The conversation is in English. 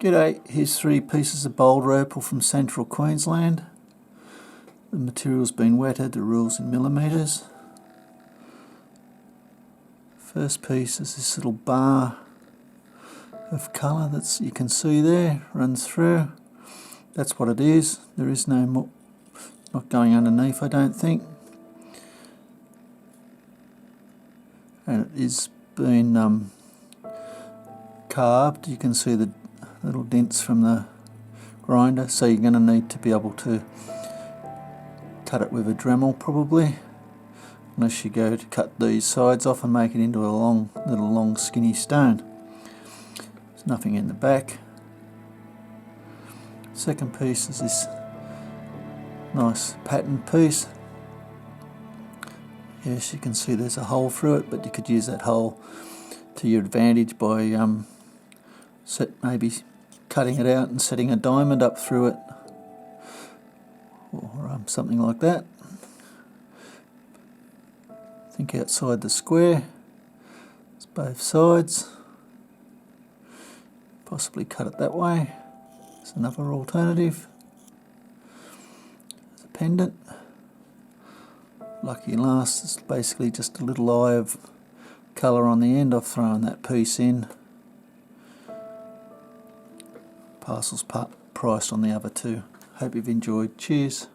G'day, here's 3 pieces of Boulder Opal from central Queensland. The material's been wetted, the rule's in millimetres. First piece is this little bar of colour that you can see there, runs through. That's what it is. There is no more, not going underneath I don't think. And it is been carved. You can see the little dents from the grinder, so you're going to need to be able to cut it with a Dremel probably, unless you go to cut these sides off and make it into a long skinny stone. There's nothing in the back. Second piece is this nice pattern piece. Yes, you can see there's a hole through it, but you could use that hole to your advantage by maybe cutting it out and setting a diamond up through it, or something like that. Think outside the square. It's both sides. Possibly cut it that way. It's another alternative. There's a pendant. Lucky last is basically just a little eye of colour on the end. I've thrown that piece in. Parcel's priced on the other two. Hope you've enjoyed. Cheers.